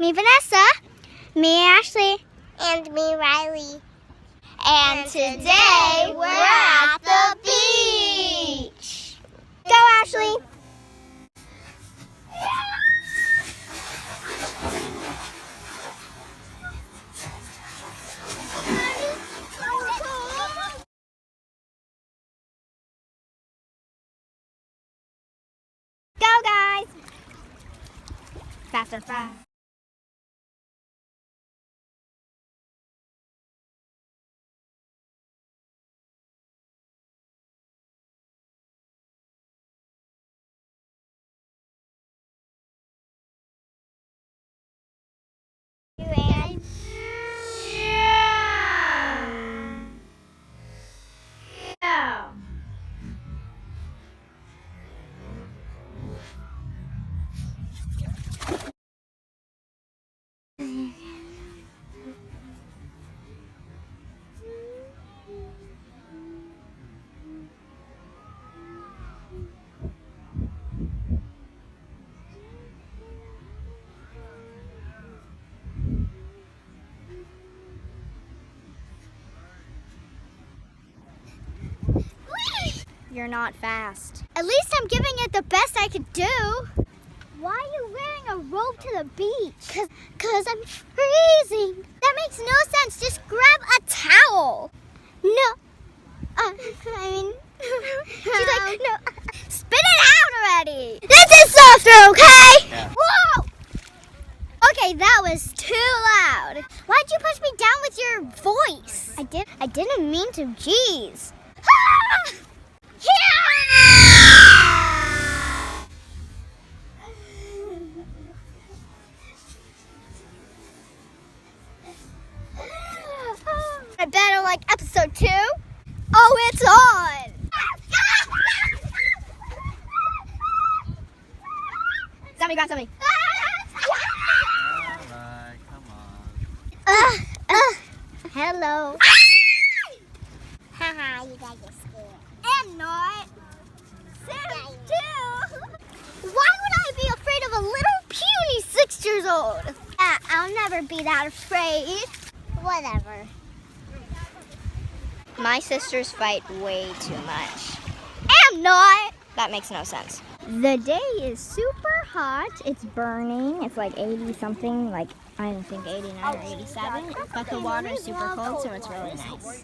Me, Vanessa. Me, Ashley. And me, Riley. And today we're at the beach. Go, Ashley. Go, guys. Faster, fast. You're not fast. At least I'm giving it the best I could do. Why are you wearing a robe to the beach? Cause I'm freezing. That makes no sense. Just grab a towel. No. She's like, no. Spit it out already. This is softer, okay? Yeah. Whoa. Okay, that was too loud. Why'd you push me down with your voice? I didn't mean to. Jeez. Ah! I better like episode 2. Oh, it's on. Somebody grab somebody. Alright, come on. Hello. Haha, you guys are scared. I'm not. Sam, too. Why would I be afraid of a little puny 6 years old? I'll never be that afraid. Whatever. My sisters fight way too much. I'm not. That makes no sense. The day is super hot. It's burning. It's like 80 something, like I don't think 89 or 87. But the water is super cold, so it's really nice.